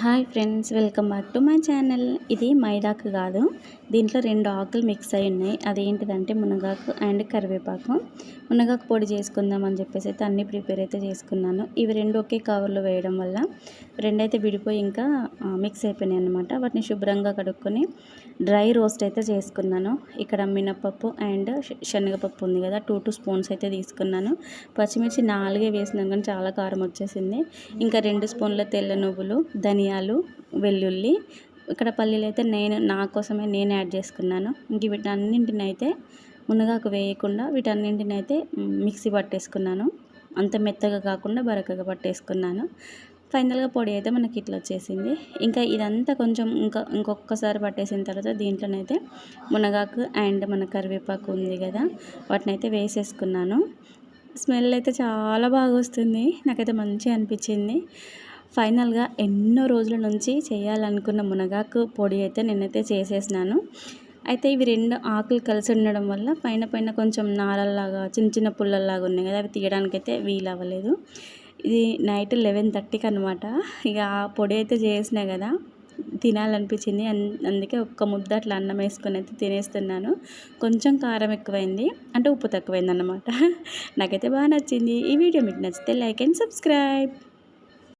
Hi friends, welcome back to my channel. ఇది మైదాకు కాదు, దీంట్లో 2 ఆకులు మిక్స్ అయి ఉన్నాయి. అదేంటిదంటే మునగాకు అండ్ కరివేపాకు. మునగాకు పొడి చేసుకుందామని చెప్పేసి అయితే అన్నీ ప్రిపేర్ అయితే చేసుకున్నాను. ఇవి 2 ఒకే కవర్లో వేయడం వల్ల 2 అయితే విడిపోయి ఇంకా మిక్స్ అయిపోయినాయి అనమాట. వాటిని శుభ్రంగా కడుక్కొని డ్రై రోస్ట్ అయితే చేసుకున్నాను. ఇక్కడ మినపప్పు అండ్ శనగపప్పు ఉంది కదా, 2 స్పూన్స్ అయితే తీసుకున్నాను. పచ్చిమిర్చి 4 వేసినాం కానీ చాలా కారం వచ్చేసింది. ఇంకా 2 స్పూన్ల తెల్ల నువ్వులు, ధనియాలు, వెల్లుల్లి, ఇక్కడ పల్లీలు అయితే నా కోసమే నేను యాడ్ చేసుకున్నాను. ఇంక వీటన్నింటిని అయితే మునగాకు వేయకుండా వీటన్నింటిని అయితే మిక్సీ పట్టేసుకున్నాను. అంత మెత్తగా కాకుండా బరకగా పట్టేసుకున్నాను. ఫైనల్గా పొడి అయితే మనకి ఇట్లా వచ్చేసింది. ఇంకా ఇదంతా కొంచెం ఇంకొకసారి పట్టేసిన తర్వాత దీంట్లోనైతే మునగాకు అండ్ మన కరివేపాకు ఉంది కదా, వాటిని అయితే వేసేసుకున్నాను. స్మెల్ అయితే చాలా బాగా వస్తుంది, నాకైతే మంచిగా అనిపించింది. ఫైనల్గా ఎన్నో రోజుల నుంచి చేయాలనుకున్న మునగాకు పొడి అయితే నేనైతే చేసేసినాను. అయితే ఇవి 2 ఆకులు కలిసి ఉండడం వల్ల పైన కొంచెం నారల్లాగా చిన్న చిన్న పుల్లల్లాగా ఉన్నాయి కదా, అవి తీయడానికైతే వీలు అవ్వలేదు. ఇది నైట్ 11:30కి అనమాట. ఇక ఆ పొడి అయితే చేసినా కదా, తినాలనిపించింది. అందుకే ఒక్క ముద్ద అట్లా అన్నం వేసుకొని అయితే తినేస్తున్నాను. కొంచెం కారం ఎక్కువైంది, అంటే ఉప్పు తక్కువైంది అన్నమాట. నాకైతే బాగా నచ్చింది. ఈ వీడియో మీకు నచ్చితే లైక్ అండ్ సబ్స్క్రైబ్.